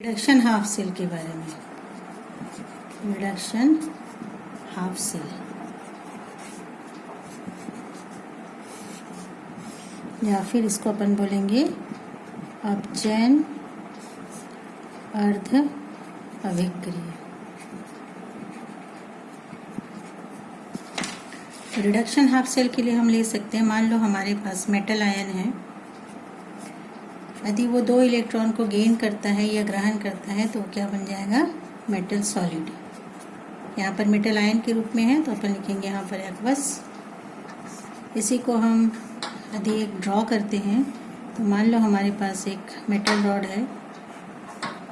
Reduction half cell के बारे में। रिडक्शन हाफ सेल या फिर इसको अपन बोलेंगे अपचयन अर्ध अभिक्रिया। रिडक्शन हाफ सेल के लिए हम ले सकते हैं, मान लो हमारे पास मेटल आयन है, यदि वो 2 इलेक्ट्रॉन को गेन करता है या ग्रहण करता है तो क्या बन जाएगा, मेटल सॉलिड। यहाँ पर मेटल आयन के रूप में है तो अपन लिखेंगे यहाँ पर एक्वस। इसी को हम यदि एक ड्रॉ करते हैं तो मान लो हमारे पास एक मेटल रॉड है,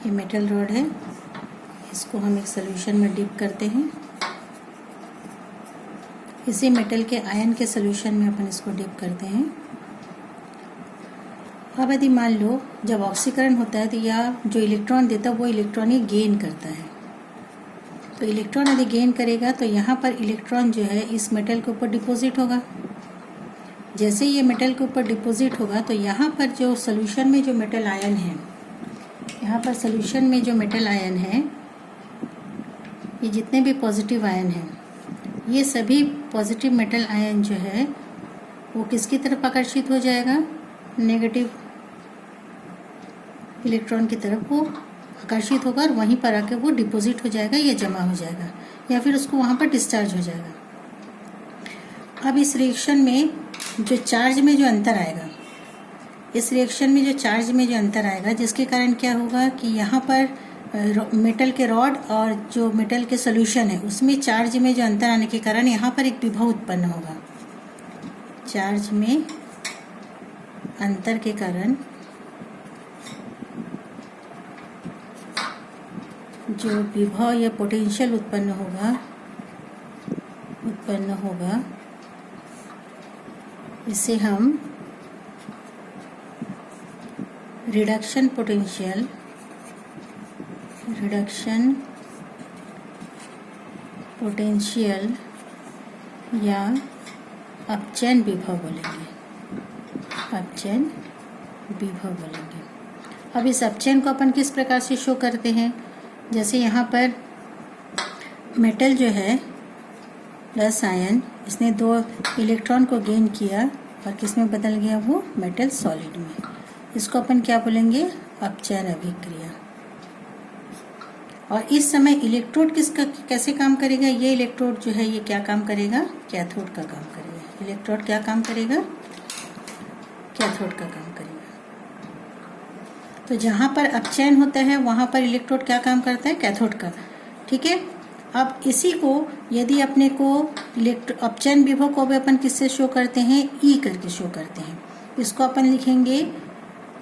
ये मेटल रॉड है, इसको हम एक सॉल्यूशन में डिप करते हैं। इसी मेटल के आयन के सॉल्यूशन में अपन इसको डिप करते हैं। अब यदि मान लो जब ऑक्सीकरण होता है तो या जो इलेक्ट्रॉन देता है वो इलेक्ट्रॉन ही गेन करता है, तो इलेक्ट्रॉन यदि गेन करेगा तो यहाँ पर इलेक्ट्रॉन जो है इस मेटल के ऊपर डिपॉजिट होगा। जैसे ये मेटल के ऊपर डिपॉजिट होगा तो यहाँ पर जो सॉल्यूशन में जो मेटल आयन है, यहाँ पर सॉल्यूशन में जो मेटल आयन है, ये जितने भी पॉजिटिव आयन हैं, ये सभी पॉजिटिव मेटल आयन जो है वो किसकी तरफ आकर्षित हो जाएगा, नेगेटिव इलेक्ट्रॉन की तरफ वो आकर्षित होगा और वहीं पर आके वो डिपॉजिट हो जाएगा या जमा हो जाएगा या फिर उसको वहाँ पर डिस्चार्ज हो जाएगा। अब इस रिएक्शन में जो चार्ज में जो अंतर आएगा, इस रिएक्शन में जो चार्ज में जो अंतर आएगा, जिसके कारण क्या होगा कि यहाँ पर मेटल के रॉड और जो मेटल के सॉल्यूशन है उसमें चार्ज में जो अंतर आने के कारण यहाँ पर एक विभव उत्पन्न होगा। चार्ज में अंतर के कारण जो विभव या पोटेंशियल उत्पन्न होगा इसे हम रिडक्शन पोटेंशियल या अपचयन विभव बोलेंगे। अपचयन विभव बोलेंगे। अब इस अपचयन को अपन किस प्रकार से शो करते हैं, जैसे यहाँ पर मेटल जो है प्लस आयन, इसने 2 इलेक्ट्रॉन को गेन किया और किस में बदल गया, वो मेटल सॉलिड में। इसको अपन क्या बोलेंगे, अपचयन अभिक्रिया। और इस समय इलेक्ट्रोड किसका कैसे काम करेगा, ये इलेक्ट्रोड जो है ये क्या काम करेगा, कैथोड का काम करेगा। इलेक्ट्रोड क्या काम करेगा, कैथोड का काम करेगा। तो जहाँ पर अपचयन होता है वहाँ पर इलेक्ट्रोड क्या काम करता है, कैथोड का। ठीक है। अब इसी को यदि अपने को अपचयन विभव को भी अपन किससे शो करते हैं, ई करके शो करते हैं। इसको अपन लिखेंगे,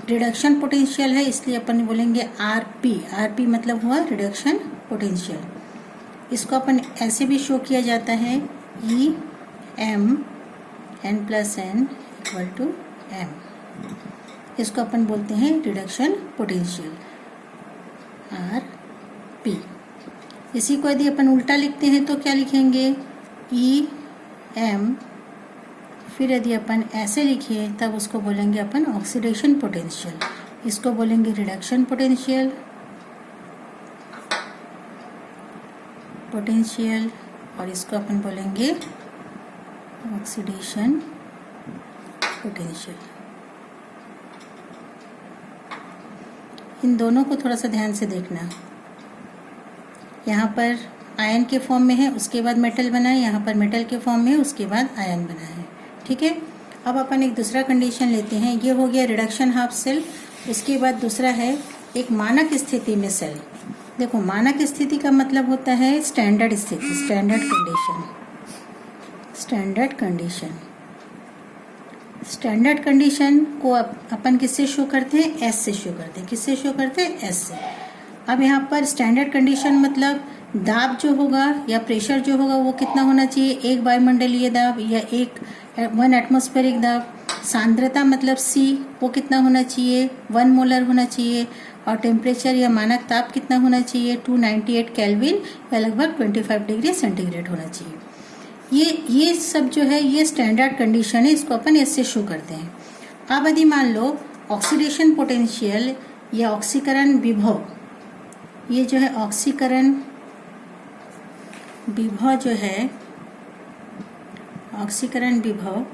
रिडक्शन पोटेंशियल है इसलिए अपन बोलेंगे आरपी। आरपी मतलब हुआ रिडक्शन पोटेंशियल। इसको अपन ऐसे भी शो किया जाता है, E M N plus N equal to M. इसको अपन बोलते हैं रिडक्शन पोटेंशियल, आर पी। इसी को यदि अपन उल्टा लिखते हैं तो क्या लिखेंगे, ई एम, फिर यदि अपन ऐसे लिखे तब उसको बोलेंगे अपन ऑक्सीडेशन पोटेंशियल। इसको बोलेंगे रिडक्शन पोटेंशियल और इसको अपन बोलेंगे ऑक्सीडेशन पोटेंशियल। इन दोनों को थोड़ा सा ध्यान से देखना। यहाँ पर आयन के फॉर्म में है, उसके बाद मेटल बना है, यहाँ पर मेटल के फॉर्म में है, उसके बाद आयन बना है। ठीक है। अब अपन एक दूसरा कंडीशन लेते हैं, ये हो गया रिडक्शन हाफ सेल। उसके बाद दूसरा है एक मानक स्थिति में सेल। देखो, मानक स्थिति का मतलब होता है स्टैंडर्ड स्थिति, स्टैंडर्ड कंडीशन को अपन किससे शो करते हैं, एस से शो करते हैं। किससे शो करते हैं, एस से। अब यहाँ पर स्टैंडर्ड कंडीशन मतलब दाब जो होगा या प्रेशर जो होगा वो कितना होना चाहिए, 1 वायुमंडलीय दाब या 1 एटमॉस्फेरिक दाब। सांद्रता मतलब C, वो कितना होना चाहिए, 1 मोलर होना चाहिए। और टेम्परेचर या मानक ताप कितना होना चाहिए, 298 केल्विन या लगभग 25 डिग्री सेंटीग्रेड होना चाहिए। ये सब जो है ये स्टैंडर्ड कंडीशन है, इसको अपन इससे शो करते हैं। अब यदि मान लो ऑक्सीडेशन पोटेंशियल या ऑक्सीकरण विभव ये जो है ऑक्सीकरण विभव जो है, ऑक्सीकरण विभव,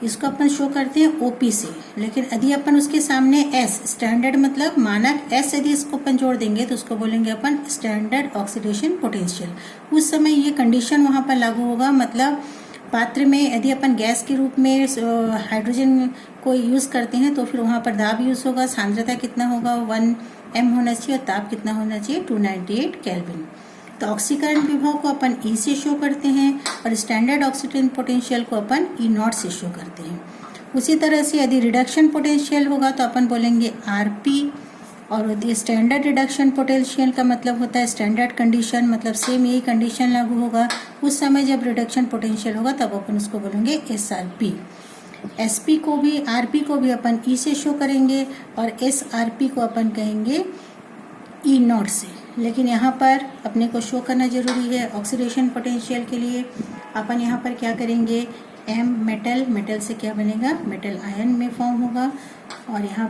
इसको अपन शो करते हैं ओपी से। लेकिन यदि अपन उसके सामने एस, स्टैंडर्ड मतलब मानक एस, यदि इसको अपन जोड़ देंगे तो उसको बोलेंगे अपन स्टैंडर्ड ऑक्सीडेशन पोटेंशियल। उस समय ये कंडीशन वहाँ पर लागू होगा, मतलब पात्र में यदि अपन गैस के रूप में हाइड्रोजन को यूज करते हैं तो फिर वहाँ पर दाब यूज होगा, सांद्रता कितना होगा 1 m होना चाहिए और ताप कितना होना चाहिए 298 केल्विन। तो ऑक्सीकरण विभव को अपन ई से शो करते हैं और स्टैंडर्ड ऑक्सीजन पोटेंशियल को अपन ई नॉट से शो करते हैं। उसी तरह से यदि रिडक्शन पोटेंशियल होगा तो अपन बोलेंगे आरपी, और यदि स्टैंडर्ड रिडक्शन पोटेंशियल का मतलब होता है स्टैंडर्ड कंडीशन, मतलब सेम यही कंडीशन लागू होगा। उस समय जब रिडक्शन पोटेंशियल होगा तब अपन उसको बोलेंगे एसआरपी। एसपी को भी, आरपी को भी अपन ई से शो करेंगे और एसआरपी को अपन कहेंगे ई नॉट से। लेकिन यहाँ पर अपने को शो करना जरूरी है ऑक्सीडेशन पोटेंशियल के लिए। अपन यहाँ पर क्या करेंगे, एम मेटल, मेटल से क्या बनेगा, मेटल आयन में फॉर्म होगा। और यहाँ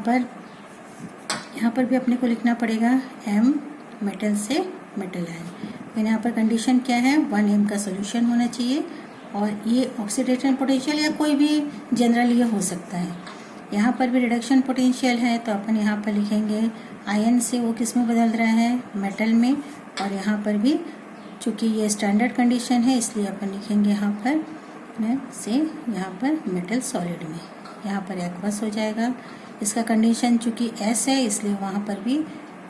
पर भी अपने को लिखना पड़ेगा एम मेटल से मेटल आयन। यहाँ पर कंडीशन क्या है, 1 m का सोल्यूशन होना चाहिए। और ये ऑक्सीडेशन पोटेंशियल या कोई भी जनरल ये हो सकता है। यहाँ पर भी रिडक्शन पोटेंशियल है तो अपन यहाँ पर लिखेंगे आयन से वो किस में बदल रहा है, मेटल में। और यहाँ पर भी चूँकि ये स्टैंडर्ड कंडीशन है इसलिए अपन लिखेंगे यहाँ पर से यहाँ पर मेटल सॉलिड में। यहाँ पर एक्वस हो जाएगा। इसका कंडीशन चूँकि एस है इसलिए वहाँ पर भी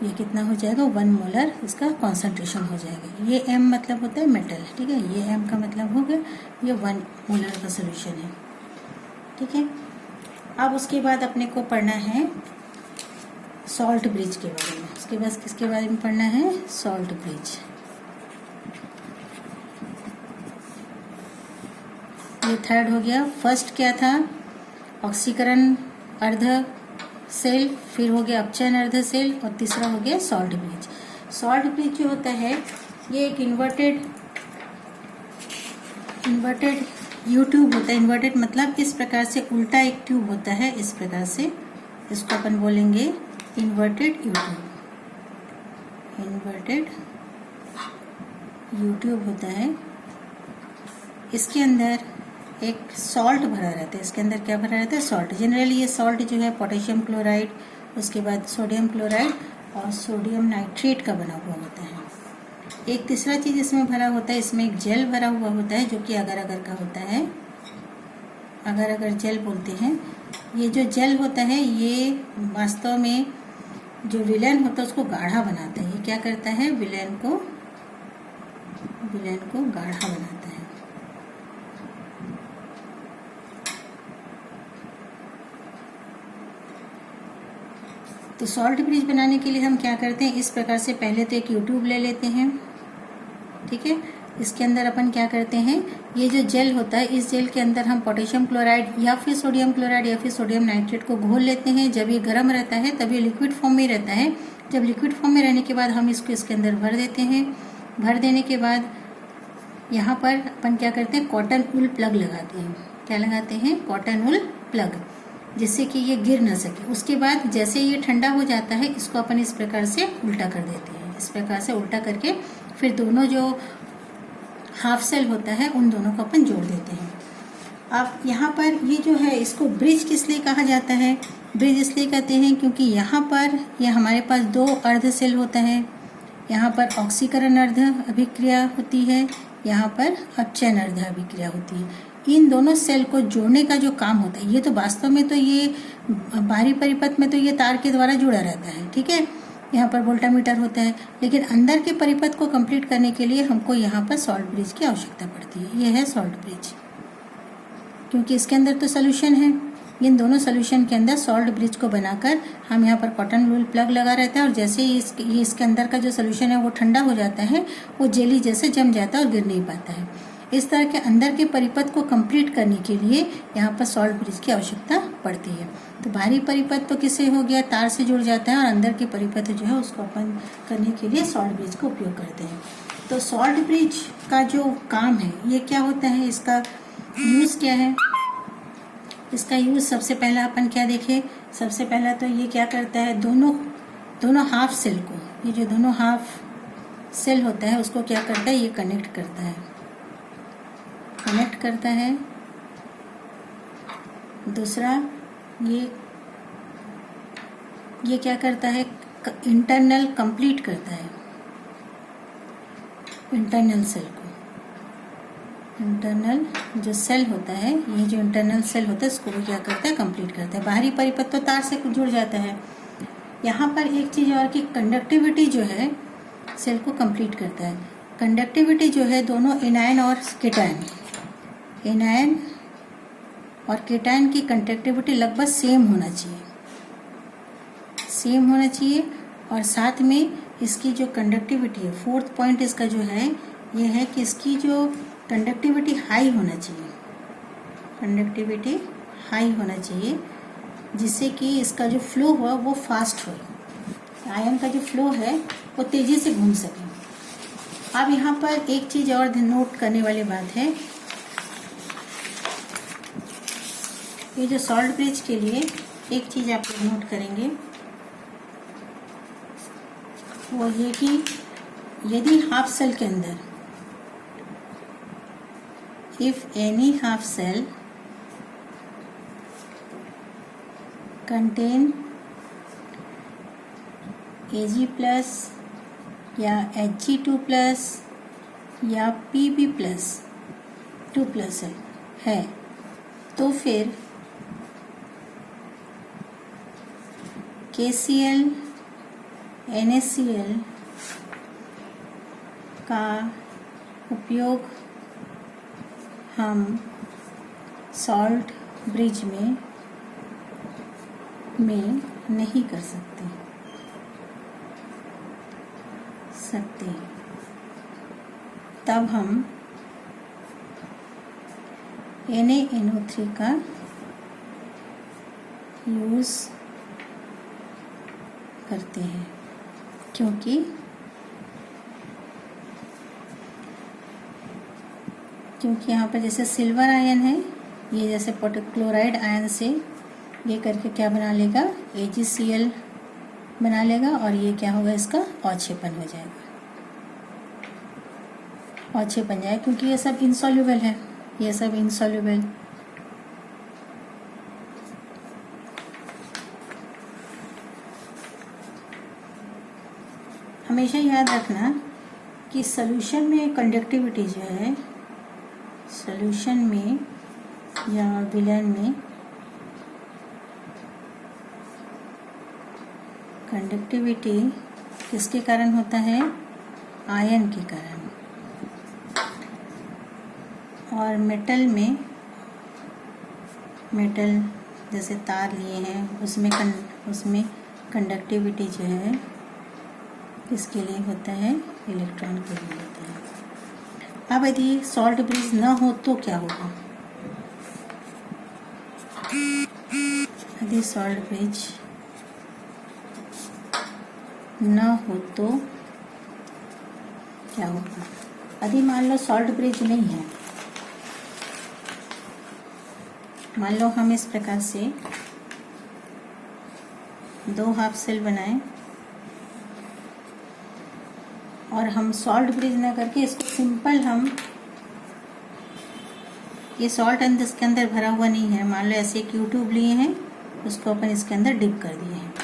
ये कितना हो जाएगा 1 मोलर इसका कॉन्सेंट्रेशन हो जाएगा। ये एम मतलब होता है मेटल, ठीक है, ये एम का मतलब हो गया ये 1 मोलर का सोल्यूशन है, ठीक है। अब उसके बाद अपने को पढ़ना है सॉल्ट ब्रिज के बारे में। उसके बाद किसके बारे में पढ़ना है, सॉल्ट ब्रिज। ये थर्ड हो गया। फर्स्ट क्या था, ऑक्सीकरण अर्ध सेल, फिर हो गया अपचयन अर्ध सेल और तीसरा हो गया सॉल्ट ब्रिज। सॉल्ट ब्रिज जो होता है ये एक इन्वर्टेड यू ट्यूब होता है। इन्वर्टेड मतलब इस प्रकार से उल्टा एक ट्यूब होता है, इस प्रकार से इसको अपन बोलेंगे inverted you tube. Inverted you tube होता है। इसके अंदर एक सॉल्ट भरा रहता है। इसके अंदर क्या भरा रहता है, सॉल्ट। जनरली ये सॉल्ट जो है पोटेशियम क्लोराइड, उसके बाद सोडियम क्लोराइड और सोडियम नाइट्रेट का बना हुआ होता है। एक तीसरा चीज इसमें भरा होता है, इसमें एक जेल भरा हुआ होता है जो कि अगर अगर का होता है, अगर अगर जेल बोलते हैं। ये जो जेल होता है ये वास्तव में जो विलेन होता है उसको गाढ़ा बनाता है। ये क्या करता है, विलेन को गाढ़ा बनाता है। तो सॉल्ट ब्रिज बनाने के लिए हम क्या करते हैं, इस प्रकार से पहले तो एक ट्यूब ले लेते हैं, ठीक है। इसके अंदर अपन क्या करते हैं, ये जो जेल होता है इस जेल के अंदर हम पोटेशियम क्लोराइड या फिर सोडियम क्लोराइड या फिर सोडियम नाइट्रेट को घोल लेते हैं। जब ये गर्म रहता है तब ये लिक्विड फॉर्म में रहता है। जब लिक्विड फॉर्म में रहने के बाद हम इसको इसके अंदर भर देते हैं। भर देने के बाद यहाँ पर अपन क्या करते हैं, कॉटन वूल प्लग लगाते हैं। क्या लगाते हैं, कॉटन वूल प्लग, जिससे कि ये गिर ना सके। उसके बाद जैसे ये ठंडा हो जाता है इसको अपन इस प्रकार से उल्टा कर देते हैं। इस प्रकार से उल्टा करके फिर दोनों जो हाफ सेल होता है उन दोनों को अपन जोड़ देते हैं। अब यहाँ पर ये जो है इसको ब्रिज किस लिए कहा जाता है, ब्रिज इसलिए कहते हैं क्योंकि यहाँ पर ये हमारे पास 2 अर्ध सेल होता है। यहाँ पर ऑक्सीकरण अर्ध अभिक्रिया होती है, यहाँ पर अपचयन अर्ध अभिक्रिया होती है। इन दोनों सेल को जोड़ने का जो काम होता है, ये तो वास्तव में तो ये बाहरी परिपथ में तो ये तार के द्वारा जुड़ा रहता है, ठीक है। यहाँ पर वोल्टामीटर होता है, लेकिन अंदर के परिपथ को कंप्लीट करने के लिए हमको यहाँ पर सॉल्ट ब्रिज की आवश्यकता पड़ती है। ये है सॉल्ट ब्रिज, क्योंकि इसके अंदर तो सोल्यूशन है। इन दोनों सोल्यूशन के अंदर सॉल्ट ब्रिज को बनाकर हम यहाँ पर कॉटन वूल प्लग लगा रहता है और जैसे ही ये इसके अंदर का जो सोल्यूशन है वो ठंडा हो जाता है, वो जेली जैसे जम जाता है और गिर नहीं पाता है। इस तरह के अंदर के परिपथ को कंप्लीट करने के लिए यहाँ पर सॉल्ट ब्रिज की आवश्यकता पड़ती है। तो बाहरी परिपथ तो किससे हो गया, तार से जुड़ जाता है, और अंदर के परिपथ जो है उसको अपन करने के लिए सॉल्ट ब्रिज का उपयोग करते हैं। तो सॉल्ट ब्रिज का जो काम है ये क्या होता है, इसका यूज़ क्या है। इसका यूज़ सबसे पहला अपन क्या देखें, सबसे पहला तो ये क्या करता है, दोनों हाफ सेल को ये जो दोनों हाफ सेल होता है उसको क्या करता है, ये कनेक्ट करता है। दूसरा ये क्या करता है, इंटरनल कंप्लीट करता है इंटरनल सेल को। इंटरनल जो सेल होता है, ये जो इंटरनल सेल होता है इसको भी क्या करता है, कंप्लीट करता है। बाहरी परिपथ तो तार से जुड़ जाता है। यहाँ पर एक चीज़ और कि कंडक्टिविटी जो है सेल को कंप्लीट करता है। कंडक्टिविटी जो है दोनों एनायन और केटायन की कंडक्टिविटी लगभग सेम होना चाहिए। और साथ में इसकी जो कंडक्टिविटी है, फोर्थ पॉइंट इसका जो है ये है कि इसकी जो कंडक्टिविटी हाई होना चाहिए, जिससे कि इसका जो फ्लो हुआ वो फास्ट हो, आयन का जो फ्लो है वो तेजी से घूम सके। अब यहाँ पर एक चीज़ और नोट करने वाली बात है, ये जो सॉल्ट ब्रिज के लिए एक चीज़ आप लोग नोट करेंगे वो ये कि यदि हाफ सेल के अंदर if any half cell contain Ag plus या Hg2+ या Pb+2+ है तो फिर KCl NaCl का उपयोग हम सॉल्ट ब्रिज में नहीं कर सकते। तब हम NaNO3 का यूज़ करते हैं, क्योंकि यहाँ पर जैसे सिल्वर आयन है, ये जैसे क्लोराइड आयन से ये करके क्या बना लेगा, AgCl बना लेगा और ये क्या होगा, इसका अवक्षेपण हो जाएगा, अवक्षेपण जाएगा, क्योंकि ये सब इनसॉल्युबल है, हमेशा याद रखना कि सॉल्यूशन में कंडक्टिविटी जो है, सॉल्यूशन में या विलयन में कंडक्टिविटी किसके कारण होता है, आयन के कारण। और मेटल जैसे तार लिए हैं उसमें कंडक्टिविटी जो है किसके लिए होता है, इलेक्ट्रॉन के लिए होता है। अब यदि सॉल्ट ब्रिज न हो तो क्या होगा, यदि सॉल्ट ब्रिज न हो तो क्या होगा, यदि मान लो सॉल्ट ब्रिज नहीं है, मान लो हम इस प्रकार से 2 हाफ सेल बनाएं और हम सॉल्ट ब्रिज ना करके इसको सिंपल हम ये सॉल्ट इसके अंदर भरा हुआ नहीं है, मान लो ऐसे क्यू ट्यूब लिए हैं, उसको अपन इसके अंदर डिप कर दिए हैं।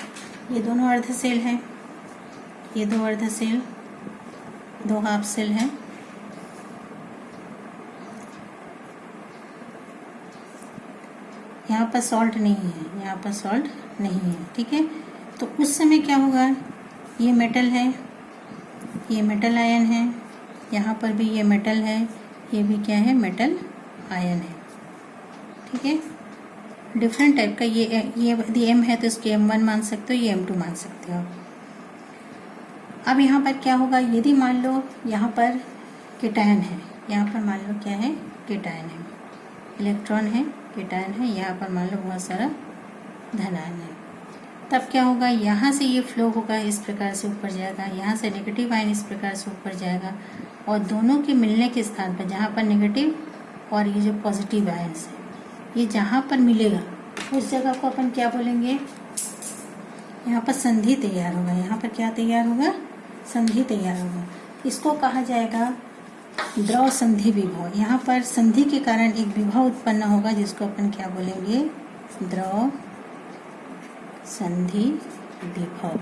ये दोनों अर्ध सेल हैं, ये 2 अर्ध सेल, 2 हाफ सेल हैं। यहाँ पर सॉल्ट नहीं है, ठीक है। तो उस समय क्या होगा, ये मेटल है, ये मेटल आयन है, यहाँ पर भी ये मेटल है, ये भी क्या है, मेटल आयन है, ठीक है। डिफरेंट टाइप का ये यदि M है तो इसको M1 मान सकते हो, ये M2 मान सकते हो। अब यहाँ पर क्या होगा, यदि मान लो यहाँ पर केटायन है, यहाँ पर मान लो क्या है, केटायन है, इलेक्ट्रॉन है, केटायन है, यहाँ पर मान लो बहुत सारा धन आयन है, तब क्या होगा, यहाँ से ये फ्लो होगा, इस प्रकार से ऊपर जाएगा, यहाँ से नेगेटिव आयन इस प्रकार से ऊपर जाएगा, और दोनों के मिलने के स्थान पर जहाँ पर नेगेटिव और ये जो पॉजिटिव आयन है, ये जहाँ पर मिलेगा उस जगह को अपन क्या बोलेंगे, यहाँ पर संधि तैयार होगा, यहाँ पर क्या तैयार होगा, संधि तैयार होगा। इसको कहा जाएगा द्रव संधि विभव। यहाँ पर संधि के कारण एक विभव उत्पन्न होगा जिसको अपन क्या बोलेंगे, द्रव संधि विभव।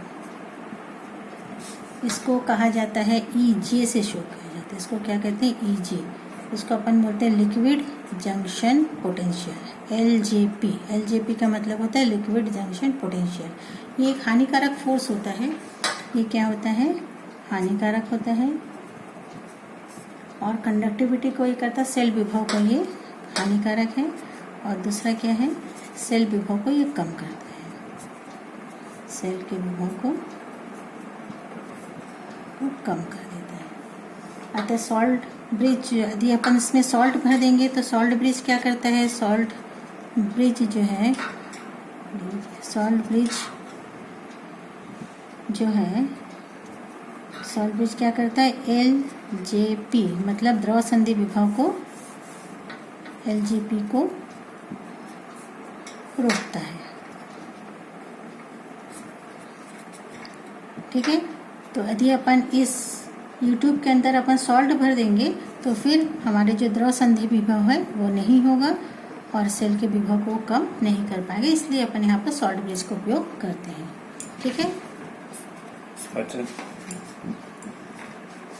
इसको कहा जाता है EJ से शो किया जाता है। इसको क्या कहते हैं, EJ। इसको अपन बोलते हैं liquid junction potential, LJP। LJP का मतलब होता है लिक्विड जंक्शन पोटेंशियल। ये एक हानिकारक फोर्स होता है। ये क्या होता है, हानिकारक होता है। और कंडक्टिविटी को ये करता है, सेल विभव को ये हानिकारक है। और दूसरा क्या है, सेल विभव को ये कम करता है, सेल के विभव को कम कर देता है। अतः सॉल्ट ब्रिज, यदि अपन इसमें सॉल्ट भर देंगे तो सॉल्ट ब्रिज क्या करता है, सॉल्ट ब्रिज जो है, सॉल्ट ब्रिज जो है, सॉल्ट ब्रिज क्या करता है, LJP मतलब द्रव संधि विभव को, LJP को रोकता है। ठीक है, तो यदि अपन इस YouTube के अंदर अपन सॉल्ट भर देंगे तो फिर हमारे जो द्रव संधि विभव है वो नहीं होगा और सेल के विभव को कम नहीं कर पाएंगे, इसलिए अपन यहाँ पर सॉल्ट ब्रिज का उपयोग करते हैं। ठीक है। अच्छा।